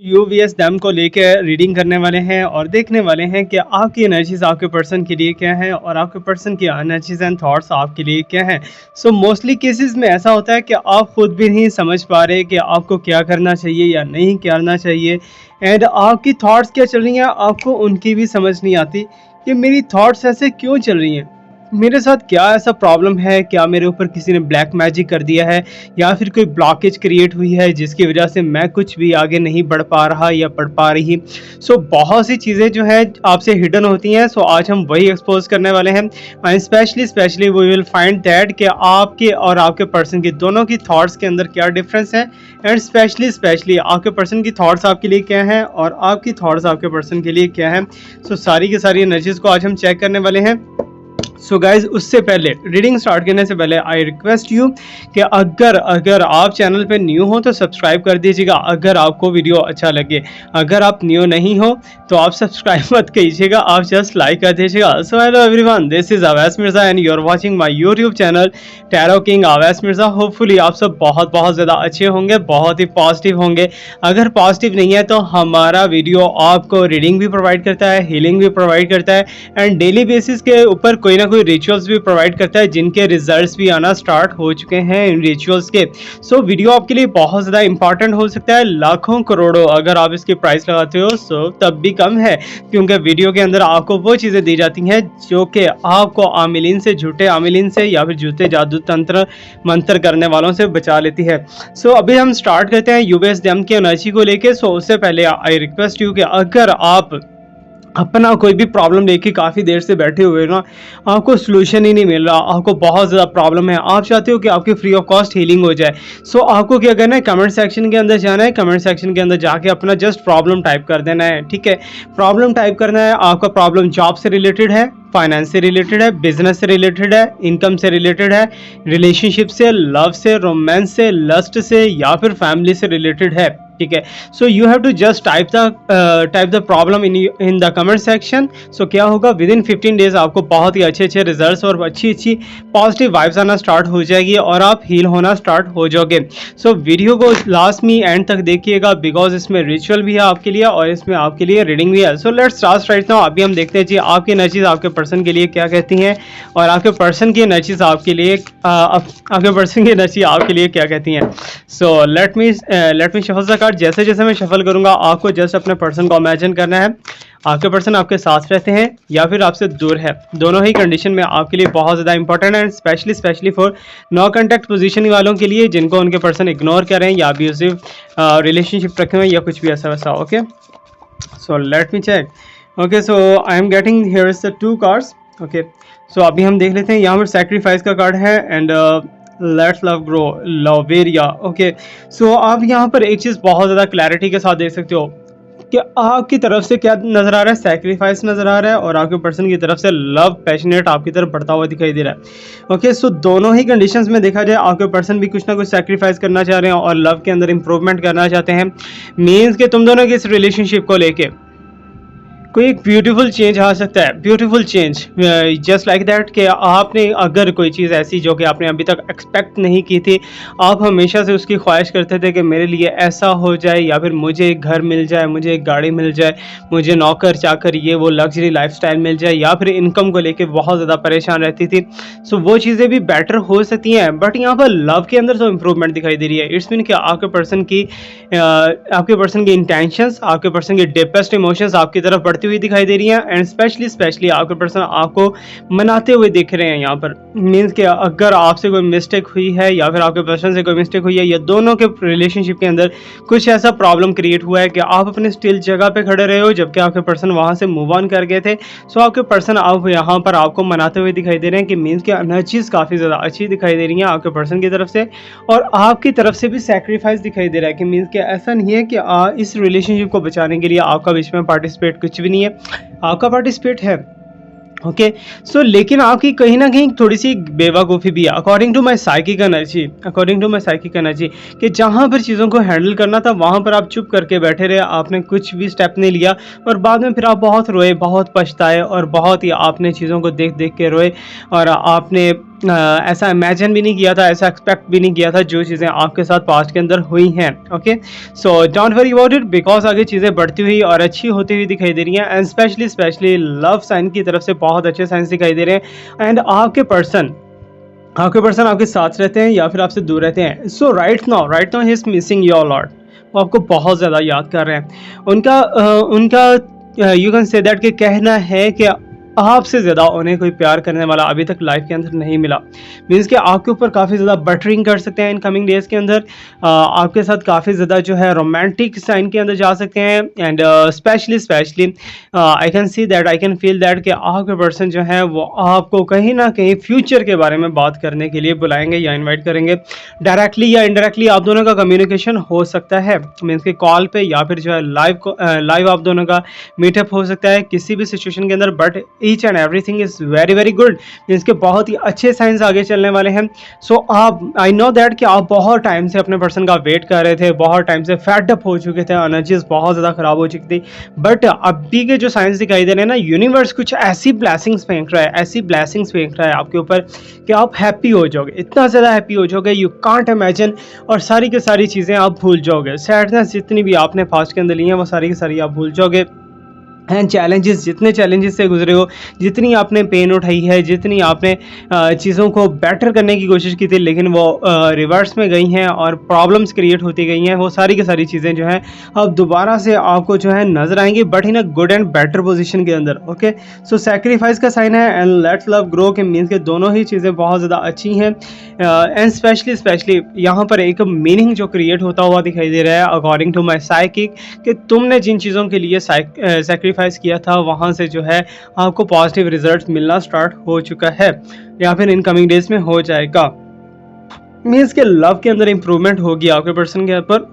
यूवीएस dam को लेके reading करने वाले हैं और देखने वाले हैं कि आपकी एनर्जीज आपके पर्सन के लिए क्या है और आपके पर्सन की एनर्जीज एंड थॉट्स आपके लिए क्या हैं। सो मोस्टली केसेस में ऐसा होता है कि आप खुद भी नहीं समझ पा रहे कि आपको क्या करना चाहिए या नहीं करना चाहिए। एंड आपकी थॉट्स क्या चल रही हैं आपको उनकी भी समझ नहीं आती कि मेरी थॉट्स ऐसे क्यों चल रही हैं, मेरे साथ क्या ऐसा प्रॉब्लम है, क्या मेरे ऊपर किसी ने ब्लैक मैजिक कर दिया है या फिर कोई ब्लॉकेज क्रिएट हुई है जिसकी वजह से मैं कुछ भी आगे नहीं बढ़ पा रहा या बढ़ पा रही। सो बहुत सी चीज़ें जो है आपसे हिडन होती हैं। सो आज हम वही एक्सपोज करने वाले हैं and specially we will find that कि आपके और आपके पर्सन की दोनों की थॉट्स के अंदर क्या डिफरेंस है एंड स्पेशली आपके पर्सन की थॉट्स आपके लिए क्या हैं और आपकी थॉट्स आपके पर्सन के लिए क्या हैं। सो सारी की सारी एनर्जीज को आज हम चेक करने वाले हैं। सो गाइज उससे पहले रीडिंग स्टार्ट करने से पहले आई रिक्वेस्ट यू कि अगर आप चैनल पे न्यू हो तो सब्सक्राइब कर दीजिएगा अगर आपको वीडियो अच्छा लगे। अगर आप न्यू नहीं हो तो आप सब्सक्राइब मत कीजिएगा, आप जस्ट लाइक कर दीजिएगा। So hello everyone, this is Awais Mirza and you are watching my YouTube channel tarot king Awais Mirza. Hopefully आप सब बहुत बहुत ज़्यादा अच्छे होंगे, बहुत ही पॉजिटिव होंगे। अगर पॉजिटिव नहीं है तो हमारा वीडियो आपको रीडिंग भी प्रोवाइड करता है, हीलिंग भी प्रोवाइड करता है एंड डेली बेसिस के ऊपर कोई ना कोई रिचुअल्स भी प्रोवाइड करता है जिनके रिजल्ट्स भी आना स्टार्ट हो चुके हैं इन रिचुअल्स के। सो वीडियो आपके लिए बहुत ज़्यादा इंपॉर्टेंट हो सकता है, लाखों करोड़ों अगर आप इसकी प्राइस लगाते हो सो तब भी कम है, क्योंकि वीडियो के अंदर आपको वो चीज़ें दी जाती हैं जो कि आपको आमिलीन से, झूठे आमिलीन से या फिर झूठे जादू तंत्र मंत्र करने वालों से बचा लेती है। सो अभी हम स्टार्ट करते हैं यूबीएस डैम की एनर्जी को लेके। सो उससे पहले आई रिक्वेस्ट यू कि अगर आप अपना कोई भी प्रॉब्लम लेके काफ़ी देर से बैठे हुए ना, आपको सोल्यूशन ही नहीं मिल रहा, आपको बहुत ज़्यादा प्रॉब्लम है, आप चाहते हो कि आपकी फ्री ऑफ कॉस्ट हीलिंग हो जाए। सो आपको क्या करना है, कमेंट सेक्शन के अंदर जाना है, कमेंट सेक्शन के अंदर जाके अपना जस्ट प्रॉब्लम टाइप कर देना है। ठीक है, प्रॉब्लम टाइप करना है। आपका प्रॉब्लम जॉब से रिलेटेड है, फाइनेंस से रिलेटेड है, बिजनेस से रिलेटेड है, इनकम से रिलेटेड है, रिलेशनशिप से, लव से, रोमांस से, लस्ट से या फिर फैमिली से रिलेटेड है। ठीक है, so you have to just type the problem in the comment section. So क्या होगा, विद इन 15 डेज आपको बहुत ही अच्छे अच्छे रिजल्ट्स और अच्छी अच्छी पॉजिटिव वाइब्स आना स्टार्ट हो जाएगी और आप हील होना स्टार्ट हो जाओगे। सो वीडियो को लास्ट में एंड तक देखिएगा बिकॉज इसमें रिचुअल भी है आपके लिए और इसमें आपके लिए रीडिंग भी है। So let's start right now. अभी हम देखते हैं जी आपकी एनर्जीज आपके पर्सन के लिए क्या कहती हैं और आपके पर्सन की एनर्जीज आपके लिए आपके पर्सन की एनर्जी आपके लिए क्या कहती हैं। So let me shuffle the card. जैसे जैसे मैं शफल करूंगा आपको जस्ट अपने पर्सन को इमेजिन करना है। आपके पर्सन आपके साथ रहते हैं या फिर आपसे दूर है, दोनों ही कंडीशन में आपके लिए बहुत ज़्यादा इंपॉर्टेंट है। Specially for no contact position वालों के लिए जिनको उनके पर्सन इग्नोर करें या अब्यूसिव रिलेशनशिप रखे हुए या कुछ भी ऐसा वैसा। Okay, so let me check. Okay, so I am getting here is the 2 cards. Okay, so अभी हम देख लेते हैं। यहाँ पर सैक्रिफाइस का कार्ड है एंड लेट्स लव ग्रो लवेरिया। ओके, सो आप यहाँ पर एक चीज़ बहुत ज़्यादा क्लैरिटी के साथ देख सकते हो कि आपकी तरफ से क्या नज़र आ रहा है, सैक्रिफाइस नज़र आ रहा है और आपके पर्सन की तरफ से लव पैशनेट आपकी तरफ बढ़ता हुआ दिखाई दे रहा है। ओके, सो दोनों ही कंडीशंस में देखा जाए आपके पर्सन भी कुछ ना कुछ सैक्रिफाइस करना चाह रहे हैं और लव के अंदर इंप्रूवमेंट करना चाहते हैं। मीन्स कि तुम दोनों की इस रिलेशनशिप को लेके कोई एक ब्यूटीफुल चेंज आ सकता है, beautiful change just like that कि आपने अगर कोई चीज़ ऐसी जो कि आपने अभी तक एक्सपेक्ट नहीं की थी, आप हमेशा से उसकी ख्वाहिश करते थे कि मेरे लिए ऐसा हो जाए या फिर मुझे एक घर मिल जाए, मुझे एक गाड़ी मिल जाए, मुझे नौकर चाकर ये वो लग्जरी लाइफस्टाइल मिल जाए या फिर इनकम को लेके बहुत ज़्यादा परेशान रहती थी। सो वो चीज़ें भी बेटर हो सकती हैं बट यहाँ पर लव के अंदर तो इम्प्रूवमेंट दिखाई दे रही है। इट्स मीन कि आपके पर्सन की इंटेंशंस, आपके पर्सन के डीपेस्ट इमोशंस आपकी तरफ बढ़ती हुई दिखाई दे रही हैं एंड स्पेशली आपके पर्सन आपको मनाते हुए दिख रहे हैं। यहाँ पर मीन्स कि अगर आपसे कोई मिस्टेक हुई है या फिर आपके पर्सन से कोई मिस्टेक हुई है या दोनों के रिलेशनशिप के अंदर कुछ ऐसा प्रॉब्लम क्रिएट हुआ है कि आप अपने स्टिल जगह पे खड़े रहे हो जबकि आपके पर्सन वहाँ से मूव ऑन कर गए थे। सो आपके पर्सन आप यहाँ पर आपको मनाते हुए दिखाई दे रहे हैं कि मीन्स की एनर्जीज काफ़ी ज़्यादा अच्छी दिखाई दे रही हैं आपके पर्सन की तरफ से और आपकी तरफ से भी सैक्रिफाइस दिखाई दे रहा है कि मीन्स कि ऐसा नहीं है कि इस रिलेशनशिप को बचाने के लिए आपका बीच में पार्टिसिपेट कुछ भी नहीं है, आपका पार्टिसिपेट है। ओके, सो लेकिन आपकी कहीं ना कहीं थोड़ी सी बेवकूफ़ी भी है according to my psychic energy कि जहाँ पर चीज़ों को हैंडल करना था वहाँ पर आप चुप करके बैठे रहे, आपने कुछ भी स्टेप नहीं लिया और बाद में फिर आप बहुत रोए, बहुत पछताए और बहुत ही आपने चीज़ों को देख देख के रोए और आपने ऐसा इमेजिन भी नहीं किया था, ऐसा एक्सपेक्ट भी नहीं किया था जो चीज़ें आपके साथ पास्ट के अंदर हुई हैं। Okay, so don't worry about it, because आगे चीज़ें बढ़ती हुई और अच्छी होती हुई दिखाई दे रही हैं। एंड स्पेशली लव साइन की तरफ से बहुत अच्छे साइंस दिखाई दे रहे हैं। एंड आपके पर्सन आपके साथ रहते हैं या फिर आपसे दूर रहते हैं। So right now he is missing your lot. वो आपको बहुत ज़्यादा याद कर रहे हैं। उनका यू कैन से दैट कि कहना है कि आपसे ज़्यादा उन्हें कोई प्यार करने वाला अभी तक लाइफ के अंदर नहीं मिला। मीन्स कि आपके ऊपर काफ़ी ज़्यादा बटरिंग कर सकते हैं इन कमिंग डेज़ के अंदर। आपके साथ काफ़ी ज़्यादा जो है रोमांटिक साइन के अंदर जा सकते हैं। And specially I can see that, I can feel that कि आपके पर्सन जो है वो आपको कहीं ना कहीं फ्यूचर के बारे में बात करने के लिए बुलाएंगे या इन्वाइट करेंगे। डायरेक्टली या इनडायरेक्टली आप दोनों का कम्युनिकेशन हो सकता है, मीन्स कि कॉल पे या फिर जो है लाइव आप दोनों का मीटअप हो सकता है किसी भी सिचुएशन के अंदर। But each and everything is very very good, means के बहुत ही अच्छे साइंस आगे चलने वाले हैं। सो आप, आई नो दैट कि आप बहुत टाइम से अपने पर्सन का वेट कर रहे थे, बहुत टाइम से फेड अप हो चुके थे, एनर्जीज बहुत ज़्यादा ख़राब हो चुकी थी। बट अभी के जो साइंस दिखाई दे रहे हैं ना, यूनिवर्स कुछ ऐसी ब्लेसिंग्स फेंक रहा है, ऐसी ब्लेसिंग्स फेंक रहा है आपके ऊपर कि आप हैप्पी हो जाओगे, इतना ज़्यादा हैप्पी हो जाओगे यू कांट इमेजिन। और सारी की सारी चीज़ें आप भूल जाओगे, सैडनेस जितनी भी आपने फास्ट के अंदर ली हैं वो सारी की सारी आप भूल जाओगे। एंड चैलेंजेस, जितने चैलेंजेस से गुजरे हो, जितनी आपने पेन उठाई है, जितनी आपने चीज़ों को बेटर करने की कोशिश की थी लेकिन वो रिवर्स में गई हैं और प्रॉब्लम्स क्रिएट होती गई हैं, वो सारी की सारी चीज़ें जो हैं अब दोबारा से आपको जो है नजर आएंगी, but in a good and better position के अंदर। ओके, सो सेक्रीफाइस का साइन है एंड लेट्स लव ग्रो के मीन्स के दोनों ही चीज़ें बहुत ज़्यादा अच्छी हैं। एंड स्पेशली यहाँ पर एक मीनिंग जो क्रिएट होता हुआ दिखाई दे रहा है अकॉर्डिंग टू माई साइकिक, कि तुमने जिन चीज़ों के लिए सेक्रीफाइस किया था वहाँ से जो है आपको पॉजिटिव रिजल्ट मिलना स्टार्ट हो चुका है या फिर इन कमिंग डेज में हो जाएगा। मीन्स के लव के अंदर इंप्रूवमेंट होगी आपके पर्सन के ऊपर।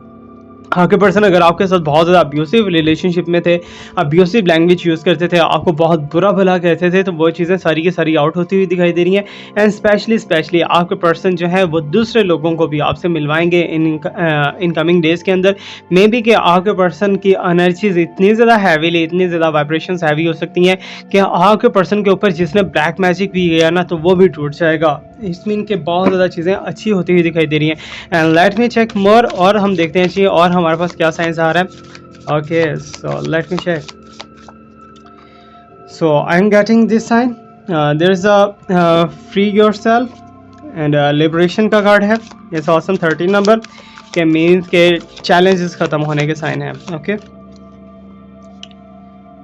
आपके पर्सन अगर आपके साथ बहुत ज़्यादा अब्यूसिव रिलेशनशिप में थे, अब्यूसिव लैंग्वेज यूज़ करते थे, आपको बहुत बुरा भला कहते थे, तो वो चीज़ें सारी की सारी आउट होती हुई दिखाई दे रही हैं। एंड स्पेशली आपके पर्सन जो है वो दूसरे लोगों को भी आपसे मिलवाएंगे इन कमिंग डेज़ के अंदर। मे बी कि आपके पर्सन की एनर्जीज इतनी ज़्यादा हैवीली, इतनी ज़्यादा वाइब्रेशंस हैवी हो सकती हैं कि आपके पर्सन के ऊपर जिसने ब्लैक मैजिक भी किया ना तो वो भी टूट जाएगा। इस मीन के बहुत ज़्यादा चीज़ें अच्छी होती हुई दिखाई दे रही हैं। एंड लेट मी चेक मोर, और हम देखते हैं जी और हमारे पास क्या साइंस आ रहा है। Okay, so let me check. So I am getting this sign, there is a free yourself and liberation का कार्ड है। इट्स ऑसम 13 नंबर के मीन्स के चैलेंजेस ख़त्म होने के साइन है।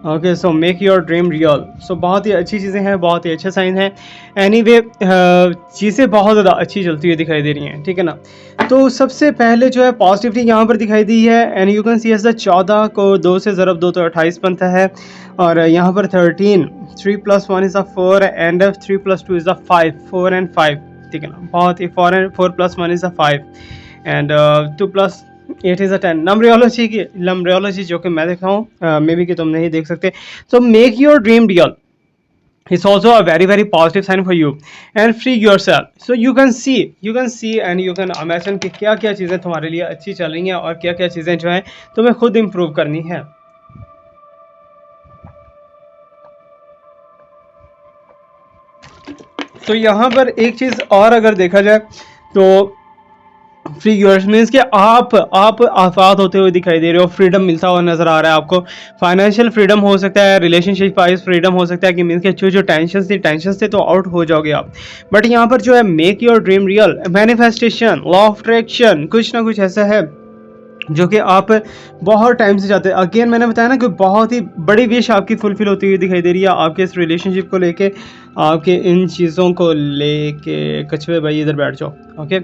Okay, so make your dream real. So बहुत ही अच्छी चीज़ें हैं, बहुत ही अच्छे साइन हैं। एनीवे चीज़ें बहुत ज़्यादा अच्छी चलती हुई दिखाई दे रही हैं, ठीक है ना। तो सबसे पहले जो है पॉजिटिविटी यहाँ पर दिखाई दी है। And you can see as the 14 को 2 से ज़रब 2 तो 28 बनता है। और यहाँ पर 13, 3 + 1 इज़ 4 एंड 3 + 2 इज़ 5, 4 and 5, ठीक है ना। बहुत ही 4 + 1 इज़ 5 एंड 2 + 8 इज़ 10। नंबरियोलॉजी जो कि मैं देखा हूँ, मे बी कि तुम नहीं देख सकते। सो make your dream real is also a very very positive sign for you and free yourself. So you can see and you can imagine कि क्या क्या चीज़ें तुम्हारे लिए अच्छी चल रही हैं और क्या क्या चीज़ें जो हैं तुम्हें खुद इम्प्रूव करनी है। तो यहाँ पर एक चीज़ और अगर देखा जाए तो फ्री यूर्स मीन्स कि आप आज़ाद होते हुए दिखाई दे रहे हो, फ्रीडम मिलता हुआ नजर आ रहा है आपको। फाइनेंशियल फ्रीडम हो सकता है, रिलेशनशिप वाइज फ्रीडम हो सकता है कि मीन्स के जो टेंशन थे तो आउट हो जाओगे आप। बट यहाँ पर जो है make your dream real, manifestation, law of attraction, कुछ ना कुछ ऐसा है जो कि आप बहुत टाइम से चाहते हैं। अगेन मैंने बताया ना कि बहुत ही बड़ी विश आपकी फुलफिल होती हुई दिखाई दे रही है आपके इस रिलेशनशिप को लेके, आपके इन चीज़ों को लेके। कछुए भाई इधर बैठ जाओ। ओके,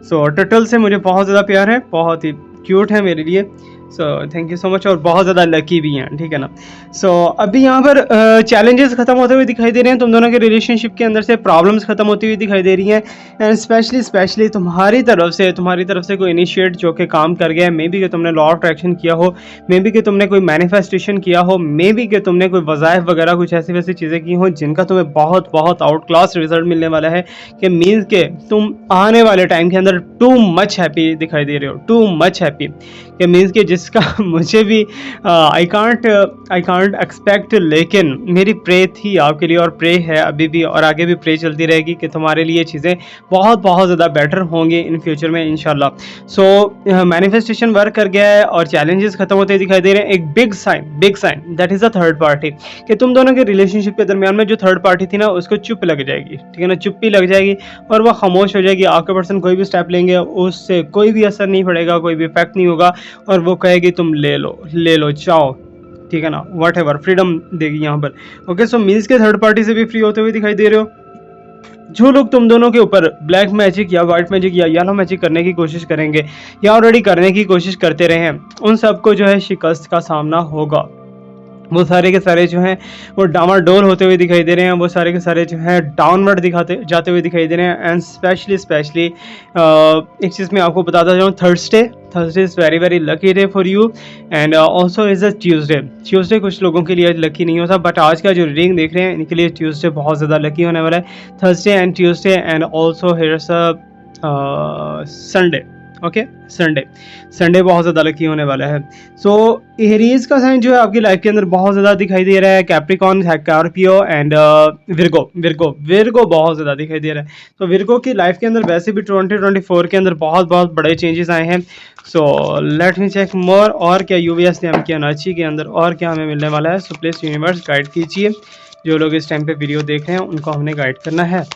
सो टर्टल से मुझे बहुत ज़्यादा प्यार है, बहुत ही क्यूट है मेरे लिए। So thank you so much, और बहुत ज़्यादा लकी भी हैं, ठीक है ना। सो अभी यहाँ पर चैलेंजेस ख़त्म होते हुए दिखाई दे रहे हैं, तुम दोनों के रिलेशनशिप के अंदर से प्रॉब्लम्स ख़त्म होती हुई दिखाई दे रही हैं। एंड स्पेशली तुम्हारी तरफ से कोई इनिशिएट जो कि काम कर गया है। मे बी कि तुमने लॉ ऑफ अट्रैक्शन किया हो, मे बी कि तुमने कोई मैनिफेस्टेशन किया हो, मे बी कि तुमने कोई वज़ाइफ वगैरह कुछ ऐसी वैसी चीज़ें की हो जिनका तुम्हें बहुत बहुत आउट क्लास रिजल्ट मिलने वाला है। कि मीन्स के तुम आने वाले टाइम के अंदर टू मच हैप्पी दिखाई दे रहे हो, टू मच हैप्पी। कि मीन्स के जिस इसका मुझे भी आई कांट एक्सपेक्ट, लेकिन मेरी प्रे थी आपके लिए और प्रे है अभी भी और आगे भी प्रे चलती रहेगी कि तुम्हारे लिए चीज़ें बहुत बहुत ज़्यादा बेटर होंगी इन फ्यूचर में इंशाल्लाह। सो मैनिफेस्टेशन वर्क कर गया है और चैलेंजेस खत्म होते दिखाई दे रहे हैं। एक big sign that is the third party, कि तुम दोनों के रिलेशनशिप के दरमियान में जो थर्ड पार्टी थी ना उसको चुप लग जाएगी, ठीक है ना, चुप्पी लग जाएगी और वह खामोश हो जाएगी। आपके पर्सन कोई भी स्टेप लेंगे उससे कोई भी असर नहीं पड़ेगा, कोई भी इफेक्ट नहीं होगा और वो कहेगी तुम ले लो जाओ, ठीक है ना, वट एवर फ्रीडम देगी यहाँ पर। ओके, सो मीन्स के थर्ड पार्टी से भी फ्री होते हुए दिखाई दे रहे हो। जो लोग तुम दोनों के ऊपर ब्लैक मैजिक या वाइट मैजिक या येलो मैजिक करने की कोशिश करेंगे या ऑलरेडी करने की कोशिश करते रहे हैं, उन सबको जो है शिकस्त का सामना होगा। वो सारे के सारे जो हैं वो डामाडोल होते हुए दिखाई दे रहे हैं, वो सारे के सारे जो हैं डाउनवर्ड दिखाते जाते हुए दिखाई दे रहे हैं। एंड स्पेशली एक चीज़ मैं आपको बताता जाऊँ, Thursday is very very lucky day for you and also is a Tuesday कुछ लोगों के लिए लकी नहीं होता, बट आज का जो रीडिंग देख रहे हैं इनके लिए ट्यूसडे बहुत ज़्यादा लकी होने वाला है। Thursday and Tuesday and also here's a Sunday. Okay, Sunday बहुत ज़्यादा लकी होने वाला है। सो एरीज का साइन जो है आपकी लाइफ के अंदर बहुत ज़्यादा दिखाई दे रहा है। कैप्रिकॉन, स्कॉर्पियो एंड विर्गो बहुत ज़्यादा दिखाई दे रहा है। तो विर्गो की लाइफ के अंदर वैसे भी 2024 के अंदर बहुत बहुत बड़े चेंजेस आए हैं। सो लेट मी चेक मोर, और क्या यूवीएस ने की एनर्जी के अंदर और क्या हमें मिलने वाला है। सो प्लीज़ यूनिवर्स गाइड कीजिए, जो लोग इस टाइम पे वीडियो देख रहे हैं उनको हमने गाइड करना है।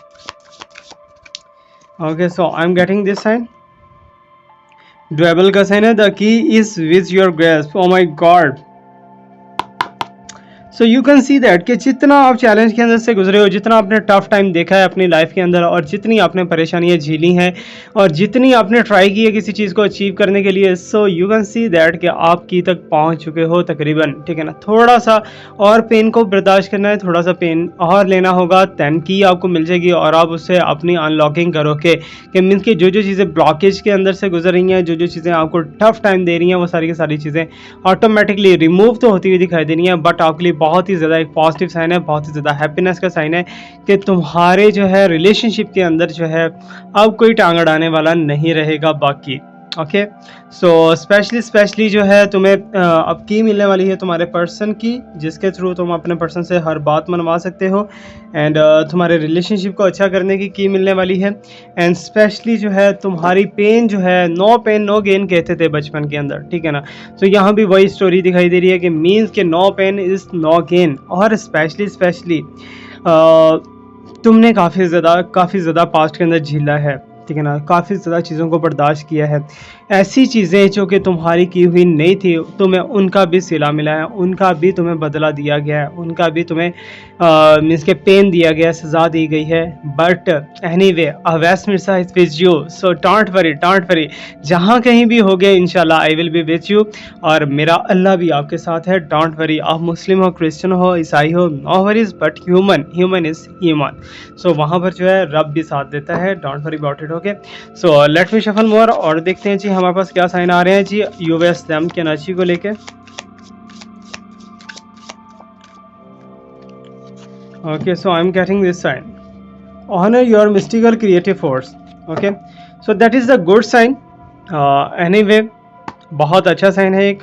Okay, so I am getting this sign. ड्वेबल का साइन है, the key is with your grasp. Oh my God, so you can see that कि जितना आप चैलेंज के अंदर से गुजरे हो, जितना आपने टफ टाइम देखा है अपनी लाइफ के अंदर और जितनी आपने परेशानियां झेली हैं और जितनी आपने ट्राई की है किसी चीज़ को अचीव करने के लिए, सो यू कैन सी दैट कि आप की तक पहुंच चुके हो तकरीबन, ठीक है ना। थोड़ा सा और पेन को बर्दाश्त करना है, थोड़ा सा पेन और लेना होगा, दैन की आपको मिल जाएगी और आप उससे अपनी अनलॉकिंग करोगे कि मीन्स कि जो चीज़ें ब्लॉकेज के अंदर से गुजर रही हैं, जो चीज़ें आपको टफ टाइम दे रही हैं, वो सारी की सारी चीज़ें ऑटोमेटिकली रिमूव तो होती हुई दिखाई दे रही हैं। बट आपके लिए बहुत ही ज़्यादा एक पॉजिटिव साइन है, बहुत ही ज़्यादा हैप्पीनेस का साइन है कि तुम्हारे जो है रिलेशनशिप के अंदर जो है अब कोई टांग अड़ाने वाला नहीं रहेगा बाकी। ओके, सो स्पेशली जो है तुम्हें अब की मिलने वाली है तुम्हारे पर्सन की, जिसके थ्रू तुम अपने पर्सन से हर बात मनवा सकते हो एंड तुम्हारे रिलेशनशिप को अच्छा करने की मिलने वाली है। एंड स्पेशली जो है तुम्हारी पेन जो है, नो पेन नो गेन कहते थे बचपन के अंदर, ठीक है ना। तो यहाँ भी वही स्टोरी दिखाई दे रही है कि मीन्स के no pain is no gain. और स्पेशली तुमने काफ़ी ज़्यादा पास्ट के अंदर झीला है, ठीक है ना, काफ़ी ज़्यादा चीज़ों को बर्दाश्त किया है। ऐसी चीज़ें जो कि तुम्हारी की हुई नहीं थी, तुम्हें उनका भी सिला मिला है, उनका भी तुम्हें बदला दिया गया है, उनका भी तुम्हें मीन्स के पेन दिया गया है, सज़ा दी गई है। But anyway, Awais Mirza is with you, so don't worry, जहाँ कहीं भी हो गए इंशाल्लाह I will be with you, और मेरा अल्लाह भी आपके साथ है। डोंट वरी, आप मुस्लिम हो, क्रिश्चियन हो, ईसाई हो, no worries, but human is human. So वहाँ पर जो है रब भी साथ देता है। Don't worry about it. Okay, so let me shuffle more और देखते हैं जी हमारे पास क्या साइन आ रहे हैं जी यूएस डैम की एनर्जी को लेके। Okay, so I am getting this sign, honour your mystical creative force. Okay, so that is the good sign. Anyway, बहुत अच्छा साइन है। एक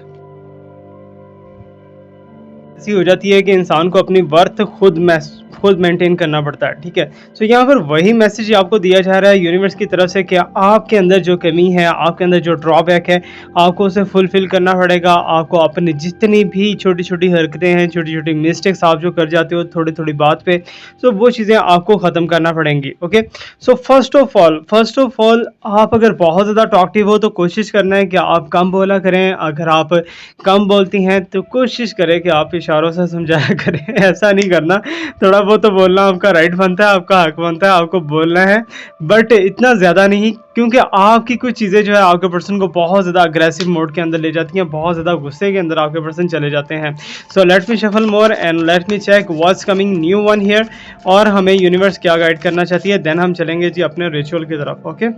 ऐसी हो जाती है कि इंसान को अपनी वर्थ खुद मेंटेन करना पड़ता है, ठीक है। सो यहाँ पर वही मैसेज आपको दिया जा रहा है यूनिवर्स की तरफ से कि आपके अंदर जो कमी है, आपके अंदर जो ड्रॉबैक है, आपको उसे फुलफिल करना पड़ेगा। आपको अपनी जितनी भी छोटी छोटी हरकतें हैं, छोटी छोटी मिस्टेक्स आप जो कर जाते हो थोड़ी थोड़ी बात पे, सो वो चीज़ें आपको ख़त्म करना पड़ेंगी। Okay, so first of all आप अगर बहुत ज़्यादा टॉकटिव हो तो कोशिश करना है कि आप कम बोला करें। अगर आप कम बोलती हैं तो कोशिश करें कि आप इशारों से समझाया करें। ऐसा नहीं करना, थोड़ा बहुत तो बोलना आपका राइट बनता है, आपका हक बनता है, आपको बोलना है, बट इतना ज़्यादा नहीं, क्योंकि आपकी कुछ चीज़ें जो है आपके पर्सन को बहुत ज़्यादा अग्रेसिव मोड के अंदर ले जाती हैं, बहुत ज़्यादा गुस्से के अंदर आपके पर्सन चले जाते हैं। So let me shuffle more and let me check what's coming new one here, और हमें यूनिवर्स क्या गाइड करना चाहती है, देन हम चलेंगे जी अपने रिचुअल की तरफ। ओके,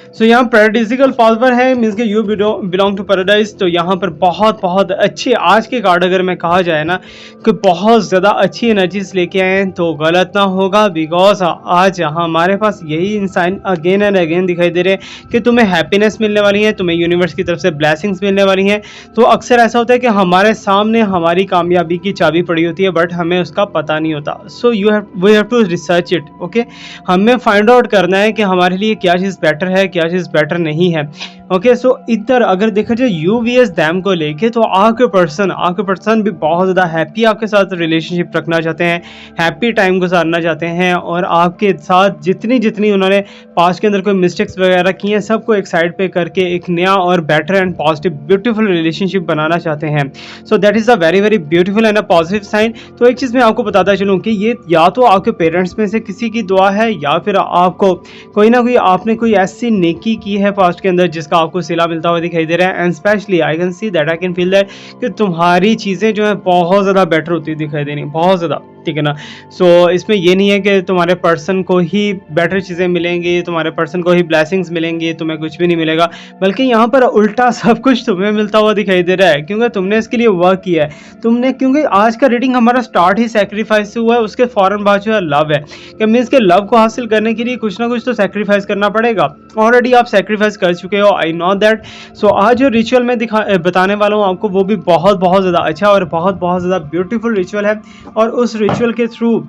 सो यहाँ पैराडिजिकल पावर है, मीन्स कि यू बिलोंग टू पैराडाइज। तो यहाँ पर बहुत बहुत अच्छी आज के कार्ड अगर मैं कहा जाए ना कि बहुत ज़्यादा अच्छी एनर्जीज लेके आए हैं तो गलत ना होगा, बिकॉज आज हमारे पास यही इंसान अगेन एंड अगेन दिखाई दे रहे हैं कि तुम्हें हैप्पीनेस मिलने वाली है, तुम्हें यूनिवर्स की तरफ से ब्लेसिंग्स मिलने वाली हैं। तो अक्सर ऐसा होता है कि हमारे सामने हमारी कामयाबी की चाबी पड़ी होती है बट हमें उसका पता नहीं होता। So we have to research it, okay. हमें फाइंड आउट करना है कि हमारे लिए क्या चीज़ बेटर है, क्या चीज़ बेटर नहीं है, ओके। सो इधर अगर देखा जाए यू वी एस दैम को लेके तो आपके पर्सन भी बहुत ज़्यादा हैप्पी आपके साथ रिलेशनशिप रखना चाहते हैं, हैप्पी टाइम गुजारना चाहते हैं, और आपके साथ जितनी जितनी उन्होंने पास्ट के अंदर कोई मिस्टेक्स वगैरह की हैं सबको एक साइड पे करके एक नया और better and positive beautiful relationship बनाना चाहते हैं। So that is a very very beautiful and a positive sign. तो एक चीज़ मैं आपको बताता चलूँ कि ये या तो आपके पेरेंट्स में से किसी की दुआ है या फिर आपको कोई ना कोई आपने कोई ऐसी नेकी की है पास्ट के अंदर जिसका आपको सिला मिलता हुआ दिखाई दे रहा है। And specially I can see that, I can feel that कि तुम्हारी चीज़ें जो है बहुत ज़्यादा बेटर होती दिखाई दे रही, बहुत ज़्यादा, ठीक है ना। सो इसमें ये नहीं है कि तुम्हारे पर्सन को ही बेटर चीज़ें मिलेंगी, तुम्हारे पर्सन को ही ब्लेसिंग्स मिलेंगी, तुम्हें कुछ भी नहीं मिलेगा, बल्कि यहाँ पर उल्टा सब कुछ तुम्हें मिलता हुआ दिखाई दे रहा है क्योंकि तुमने इसके लिए वर्क किया है। तुमने, क्योंकि आज का रीडिंग हमारा स्टार्ट ही सेक्रीफाइस से हुआ है, उसके फ़ौरन बाद जो है लव है कि मीन्स के लव को हासिल करने के लिए कुछ ना कुछ तो सेक्रीफाइस करना पड़ेगा। ऑलरेडी आप सेक्रीफाइस कर चुके हो, आई नो दैट। सो आज जो रिचुअल मैं बताने वाला हूँ आपको वो भी बहुत बहुत ज़्यादा अच्छा और बहुत बहुत ज़्यादा ब्यूटीफुल रिचुअल है, और उस रिचुअल के थ्रू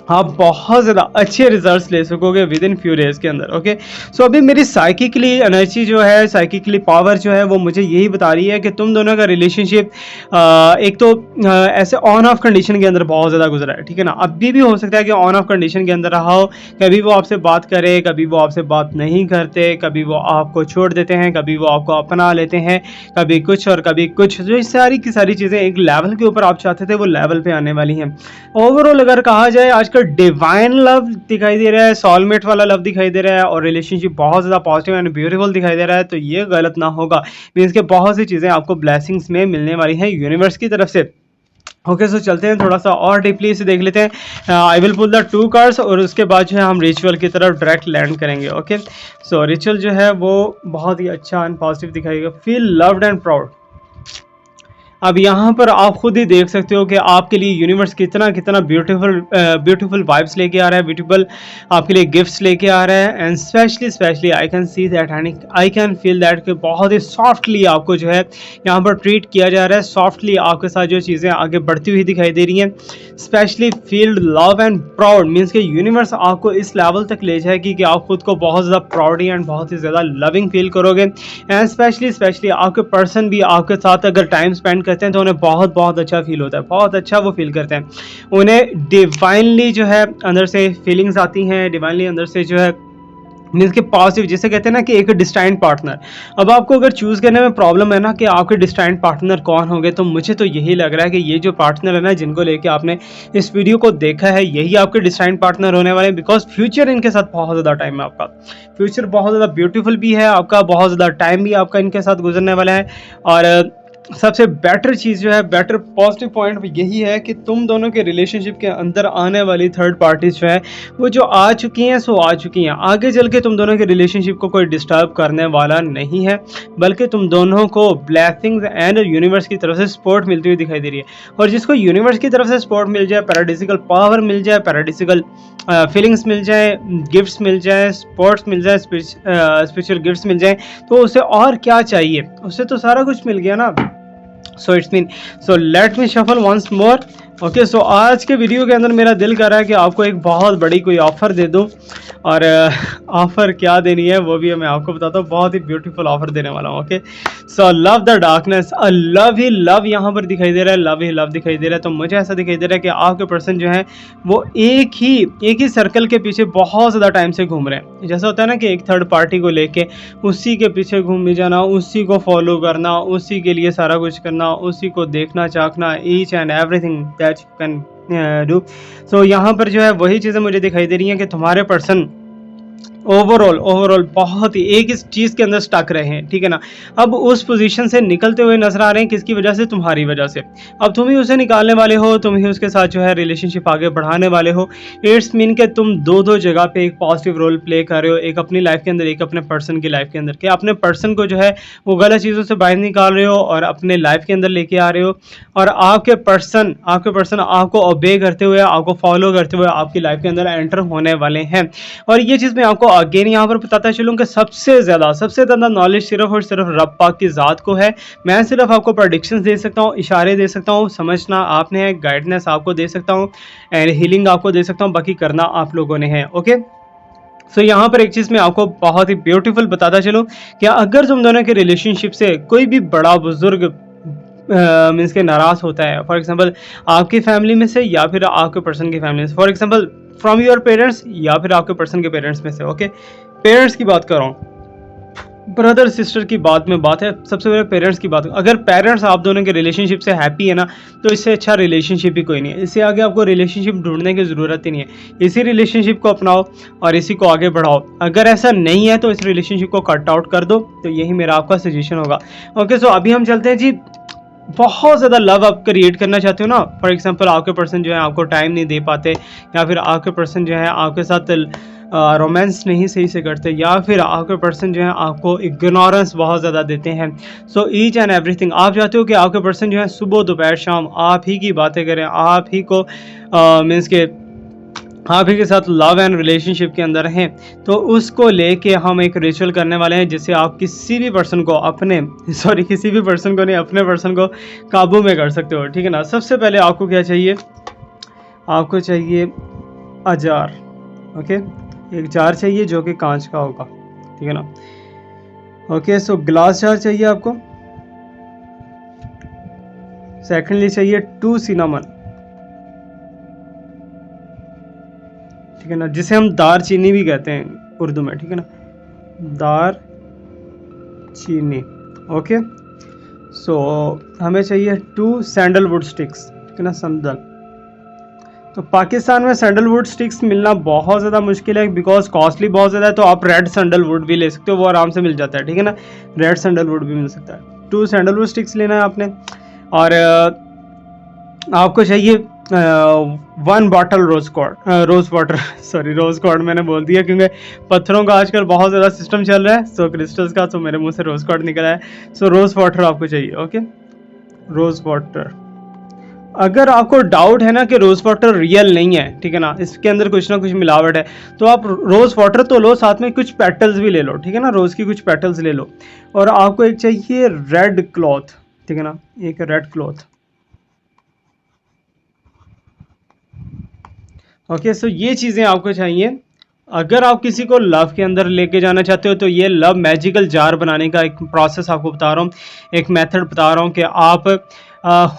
आप बहुत ज़्यादा अच्छे रिजल्ट्स ले सकोगे विद इन फ्यू डेज के अंदर, ओके। सो अभी मेरी साइकिकली एनर्जी जो है, साइकिकली पावर जो है वो मुझे यही बता रही है कि तुम दोनों का रिलेशनशिप एक तो ऐसे ऑन ऑफ कंडीशन के अंदर बहुत ज़्यादा गुजरा है, ठीक है ना। अभी भी हो सकता है कि ऑन ऑफ कंडीशन के अंदर रहा हो, कभी वो आपसे बात करे, कभी वो आपसे बात नहीं करते, कभी वो आपको छोड़ देते हैं, कभी वो आपको अपना लेते हैं, कभी कुछ और कभी कुछ। जो सारी की सारी चीज़ें एक लेवल के ऊपर आप चाहते थे वो लेवल पे आने वाली हैं। ओवरऑल अगर कहा जाए आज डिवाइन लव दिखाई दे रहा है, सोलमेट वाला लव दिखाई दे रहा है, और रिलेशनशिप बहुत ज़्यादा पॉजिटिव एंड ब्यूटीफुल दिखाई दे रहा है। तो ये गलत ना होगा, मीन्स के बहुत सी चीज़ें आपको ब्लेसिंग्स में मिलने वाली हैं यूनिवर्स की तरफ से, ओके। सो चलते हैं थोड़ा सा और डीपली इसे देख लेते हैं। I will pull the 2 cards और उसके बाद जो है हम रिचुअल की तरफ डायरेक्ट लैंड करेंगे, ओके। सो रिचुअल जो है वो बहुत ही अच्छा एंड पॉजिटिव दिखाएगा। Feel loved and proud. अब यहाँ पर आप खुद ही देख सकते हो कि आपके लिए यूनिवर्स कितना कितना ब्यूटीफुल वाइब्स लेके आ रहा है, ब्यूटीफुल आपके लिए गिफ्ट्स लेके आ रहा है। And specially I can see that and I can feel that कि बहुत ही सॉफ्टली आपको जो है यहाँ पर ट्रीट किया जा रहा है, सॉफ्टली आपके साथ जो चीज़ें आगे बढ़ती हुई दिखाई दे रही हैं। Specially feel love and proud, means कि यूनिवर्स आपको इस लेवल तक ले जाएगी कि आप खुद को बहुत ज़्यादा प्राउडी एंड बहुत ही ज़्यादा लविंग फील करोगे। एंड स्पेशली आपके पर्सन भी आपके साथ अगर टाइम स्पेंड करते हैं तो उन्हें बहुत बहुत अच्छा फील होता है, बहुत अच्छा वो फील करते हैं। उन्हें डिवाइनली जो है अंदर से फीलिंग्स आती हैं, डिवाइनली अंदर से जो है मीन्स के पॉजिटिव, जिसे कहते हैं ना कि एक डिस्टाइंट पार्टनर। अब आपको अगर चूज़ करने में प्रॉब्लम है ना कि आपके डिस्टाइंट पार्टनर कौन होंगे, तो मुझे तो यही लग रहा है कि ये जो पार्टनर है ना जिनको लेके आपने इस वीडियो को देखा है यही आपके डिस्टाइंट पार्टनर होने वाले हैं। बिकॉज फ्यूचर इनके साथ बहुत ज़्यादा टाइम है, आपका फ्यूचर बहुत ज़्यादा ब्यूटीफुल भी है, आपका बहुत ज़्यादा टाइम भी आपका इनके साथ गुजरने वाला है। और सबसे बेटर चीज़ जो है, बेटर पॉजिटिव पॉइंट यही है कि तुम दोनों के रिलेशनशिप के अंदर आने वाली थर्ड पार्टीज जो है वो जो आ चुकी हैं सो आ चुकी हैं। आगे चल के तुम दोनों के रिलेशनशिप को कोई डिस्टर्ब करने वाला नहीं है, बल्कि तुम दोनों को ब्लेसिंग्स एंड यूनिवर्स की तरफ से सपोर्ट मिलती हुई दिखाई दे रही है। और जिसको यूनिवर्स की तरफ से सपोर्ट मिल जाए, पैराडिजिकल पावर मिल जाए, पैराडिजिकल फीलिंग्स मिल जाए, गिफ्ट्स मिल जाए, स्पोर्ट्स मिल जाए, स्पिरिचुअल गिफ्ट्स मिल जाए, तो उसे और क्या चाहिए, उससे तो सारा कुछ मिल गया ना। So let me shuffle once more. Okay, so आज के वीडियो के अंदर मेरा दिल कर रहा है कि आपको एक बहुत बड़ी कोई ऑफ़र दे दूं, और ऑफ़र क्या देनी है वो भी मैं आपको बताता हूँ। बहुत ही ब्यूटीफुल ऑफ़र देने वाला हूँ, okay. So love the darkness, love he love यहाँ पर दिखाई दे रहा है, लव ही लव दिखाई दे रहा है। तो मुझे ऐसा दिखाई दे रहा है कि आपके पर्सन जो है वो एक ही सर्कल के पीछे बहुत ज़्यादा टाइम से घूम रहे हैं। जैसा होता है ना कि एक थर्ड पार्टी को लेके उसी के पीछे घूम जाना, उसी को फॉलो करना, उसी के लिए सारा कुछ करना, उसी को देखना चाखना, each and everything that you can do. So यहाँ पर जो है वही चीज़ें मुझे दिखाई दे रही हैं कि तुम्हारे पर्सन ओवरऑल ओवरऑल बहुत ही एक इस चीज़ के अंदर स्टक रहे हैं, ठीक है ना। अब उस पोजीशन से निकलते हुए नजर आ रहे हैं, किसकी वजह से? तुम्हारी वजह से। अब तुम ही उसे निकालने वाले हो, तुम ही उसके साथ जो है रिलेशनशिप आगे बढ़ाने वाले हो। इट्स मीन कि तुम दो दो जगह पे एक पॉजिटिव रोल प्ले कर रहे हो, एक अपनी लाइफ के अंदर, एक अपने पर्सन की लाइफ के अंदर। कि अपने पर्सन को जो है वो गलत चीज़ों से बाहर निकाल रहे हो और अपने लाइफ के अंदर लेके आ रहे हो, और आपके पर्सन आपको ओबे करते हुए, आपको फॉलो करते हुए आपकी लाइफ के अंदर एंटर होने वाले हैं। और ये चीज़ मैं आपको अगेन यहाँ पर बताता चलूँ कि सबसे ज़्यादा नॉलेज सिर्फ और सिर्फ रब पाक की ज़ात को है। मैं सिर्फ आपको प्रेडिक्शंस दे सकता हूँ, इशारे दे सकता हूँ, समझना आपने है, गाइडेंस आपको दे सकता हूँ एंड हीलिंग आपको दे सकता हूँ, बाकी करना आप लोगों ने है। ओके, सो यहाँ पर एक चीज़ मैं आपको बहुत ही ब्यूटीफुल बताता चलूँ कि अगर तुम दोनों के रिलेशनशिप से कोई भी बड़ा बुजुर्ग मीन्स के नाराज़ होता है, फॉर एग्जांपल आपकी फैमिली में से या फिर आपके पर्सन की फैमिली में से, for example from your parents या फिर आपके पर्सन के पेरेंट्स में से। ओके, पेरेंट्स की बात कर रहा हूँ, ब्रदर सिस्टर की बात में बात है, सबसे पहले पेरेंट्स की बात। अगर पेरेंट्स आप दोनों के रिलेशनशिप से हैप्पी है ना, तो इससे अच्छा रिलेशनशिप ही कोई नहीं है। इससे आगे आपको रिलेशनशिप ढूंढने की ज़रूरत ही नहीं है। इसी रिलेशनशिप को अपनाओ और इसी को आगे बढ़ाओ। अगर ऐसा नहीं है तो इस रिलेशनशिप को कट आउट कर दो, तो यही मेरा आपका सजेशन होगा। ओके, सो अभी हम चलते हैं जी। बहुत ज़्यादा लव आप क्रिएट करना चाहते हो ना, फॉर एग्जांपल आपके पर्सन जो है आपको टाइम नहीं दे पाते, या फिर आपके पर्सन जो है आपके साथ रोमांस नहीं सही से करते, या फिर आपके पर्सन जो है आपको इग्नोरेंस बहुत ज़्यादा देते हैं। सो ईच एंड एवरीथिंग आप चाहते हो कि आपके पर्सन जो है सुबह दोपहर शाम आप ही की बातें करें, आप ही को मीन्स के आप ही के साथ लव एंड रिलेशनशिप के अंदर हैं, तो उसको लेके हम एक रिचुअल करने वाले हैं, जिससे आप किसी भी पर्सन को किसी भी पर्सन को नहीं, अपने पर्सन को काबू में कर सकते हो, ठीक है ना। सबसे पहले आपको क्या चाहिए? आपको चाहिए अजार। ओके, एक जार चाहिए जो कि कांच का होगा, ठीक है ना। ओके, सो ग्लास जार चाहिए आपको। सेकेंडली चाहिए 2 सिनामन, ठीक है ना, जिसे हम दार चीनी भी कहते हैं उर्दू में, ठीक है ना, दार चीनी। ओके, सो हमें चाहिए 2 सैंडलवुड स्टिक्स, ठीक है ना, संदल। तो पाकिस्तान में सैंडलवुड स्टिक्स मिलना बहुत ज़्यादा मुश्किल है, बिकॉज कॉस्टली बहुत ज़्यादा है। तो आप रेड सैंडलवुड भी ले सकते हो, वो आराम से मिल जाता है, ठीक है ना, रेड सैंडलवुड भी मिल सकता है। 2 सैंडलवुड स्टिक्स लेना है आपने, और आपको चाहिए 1 बॉटल रोज़ वाटर रोज़ कॉर्ड मैंने बोल दिया क्योंकि पत्थरों का आजकल बहुत ज़्यादा सिस्टम चल रहा है, सो क्रिस्टल्स का, तो मेरे मुंह से रोज़ कॉर्ड निकला है। सो रोज़ वाटर आपको चाहिए। Okay, rose water. अगर आपको डाउट है ना कि रोज़ वाटर रियल नहीं है, ठीक है ना, इसके अंदर कुछ ना कुछ मिलावट है, तो आप रोज़ वाटर तो लो, साथ में कुछ पेटल्स भी ले लो, ठीक है ना, रोज़ की कुछ पेटल्स ले लो। और आपको एक चाहिए रेड क्लॉथ, ठीक है ना, एक रेड क्लॉथ। ओके, सो ये चीज़ें आपको चाहिए। अगर आप किसी को लव के अंदर लेके जाना चाहते हो, तो ये लव मैजिकल जार बनाने का एक प्रोसेस आपको बता रहा हूँ, एक मेथड बता रहा हूँ कि आप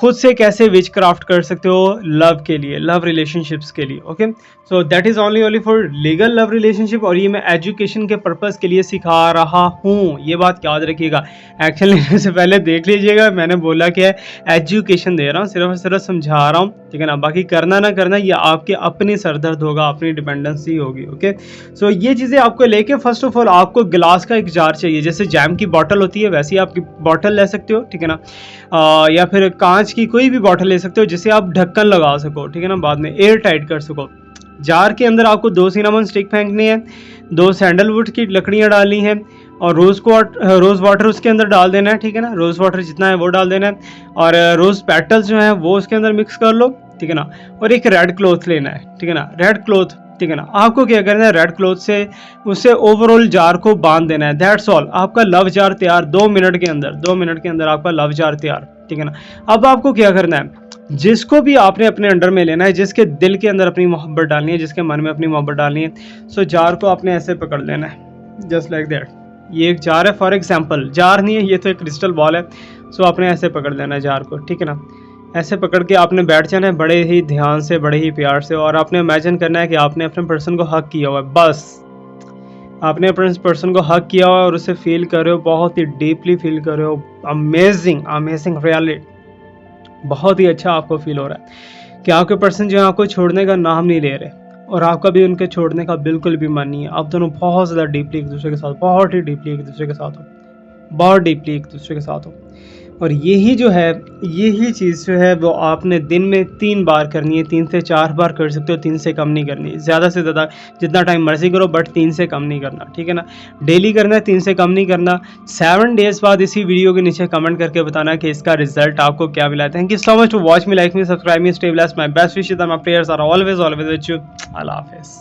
खुद से कैसे विच क्राफ्ट कर सकते हो लव के लिए, लव रिलेशनशिप्स के लिए। Okay, so that is only for legal love relationship, और ये मैं एजुकेशन के पर्पज़ के लिए सिखा रहा हूँ, ये बात याद रखिएगा। एक्शन लेने से पहले देख लीजिएगा, मैंने बोला कि एजुकेशन दे रहा हूँ, सिर्फ और सिर्फ समझा रहा हूँ, ठीक है ना, बाकी करना ना करना ये आपके अपनी सरदर्द होगा, अपनी डिपेंडेंसी होगी। ओके, सो ये चीज़ें आपको लेके फर्स्ट ऑफ ऑल आपको गिलास का एक जार चाहिए, जैसे जैम की बॉटल होती है वैसे ही आप बॉटल ले सकते हो, ठीक है ना, या फिर कांच की कोई भी बॉटल ले सकते हो जिसे आप ढक्कन लगा सको, ठीक है ना, बाद में एयर टाइट कर सको। जार के अंदर आपको 2 सिनामन स्टिक फेंकनी है, 2 सैंडलवुड की लकड़ियाँ डालनी है, और रोज़ वाटर उसके अंदर डाल देना है, ठीक है ना, रोज़ वाटर जितना है वो डाल देना है, और रोज़ पेटल्स जो है वो उसके अंदर मिक्स कर लो, ठीक है ना, और एक रेड क्लॉथ लेना है, ठीक है ना, रेड क्लॉथ, ठीक है ना। आपको क्या करना है, रेड क्लॉथ से उससे ओवरऑल जार को बांध देना है, दैट्स ऑल। आपका लव जार तैयार 2 मिनट के अंदर, 2 मिनट के अंदर आपका लव जार तैयार, ठीक है ना। अब आपको क्या करना है, जिसको भी आपने अपने अंडर में लेना है, जिसके दिल के अंदर अपनी मोहब्बत डालनी है, जिसके मन में अपनी मोहब्बत डालनी है, सो जार को आपने ऐसे पकड़ लेना है, जस्ट लाइक दैट। ये एक जार है, फॉर एग्जाम्पल, जार नहीं है ये तो एक क्रिस्टल बॉल है, सो आपने ऐसे पकड़ लेना है जार को, ठीक है ना। ऐसे पकड़ के आपने बैठ जाना है बड़े ही ध्यान से, बड़े ही प्यार से, और आपने इमेजिन करना है कि आपने अपने पर्सन को हक किया हुआ है, बस आपने अपने पर्सन को हक किया हुआ है और उसे फील कर रहे हो, बहुत ही डीपली फील कर रहे हो, अमेजिंग रियलिटी, बहुत ही अच्छा आपको फील हो रहा है कि आपके पर्सन जो है आपको छोड़ने का नाम नहीं ले रहे, और आपका भी उनके छोड़ने का बिल्कुल भी मन नहीं है। आप दोनों बहुत ज़्यादा डीपली एक दूसरे के साथ, बहुत ही डीपली एक दूसरे के साथ हो, बहुत डीपली एक दूसरे के साथ हो। और यही जो है, यही चीज़ जो है वो आपने दिन में 3 बार करनी है, 3 से 4 बार कर सकते हो, 3 से कम नहीं करनी। ज़्यादा से ज़्यादा जितना टाइम मर्ज़ी करो, बट 3 से कम नहीं करना, ठीक है ना? डेली करना है, 3 से कम नहीं करना। 7 डेज़ बाद इसी वीडियो के नीचे कमेंट करके बताना कि इसका रिजल्ट आपको क्या मिला। Thank you so much to watch me, like me, subscribe me, stay blessed, my best wishes and my prayers are always with you. Allah हाफ़िज़।